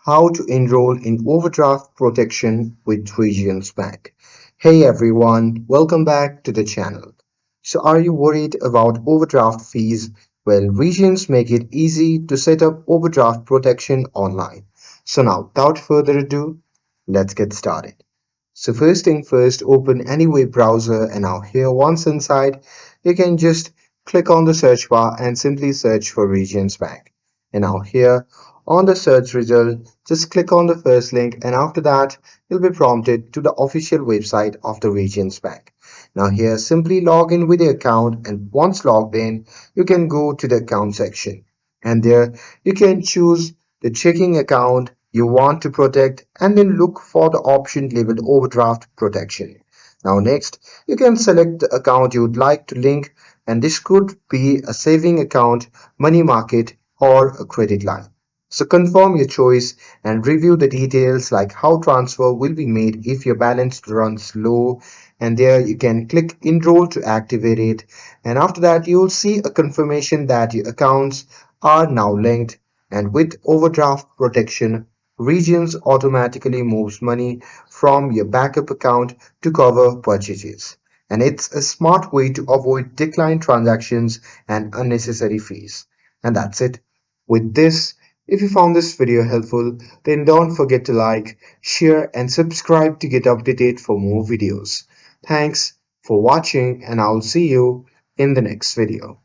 How to enroll in overdraft protection with Regions Bank. Hey everyone, welcome back to the channel. So are you worried about overdraft fees? Well, Regions make it easy to set up overdraft protection online. So now, without further ado, let's get started. So first thing first, open any web browser and now here once inside, you can just click on the search bar and simply search for Regions Bank. And now here on the search result, just click on the first link and after that, you'll be prompted to the official website of the Regions Bank. Now here, simply log in with your account and once logged in, you can go to the account section. And there you can choose the checking account you want to protect and then look for the option labeled overdraft protection. Now next, you can select the account you would like to link and this could be a saving account, money market or a credit line. So confirm your choice and review the details like how transfer will be made if your balance runs low and there you can click enroll to activate it and after that you will see a confirmation that your accounts are now linked and with overdraft protection Regions automatically moves money from your backup account to cover purchases. And it's a smart way to avoid declined transactions and unnecessary fees. And that's it. With this, if you found this video helpful, then don't forget to like, share, and subscribe to get updated for more videos. Thanks for watching, and I'll see you in the next video.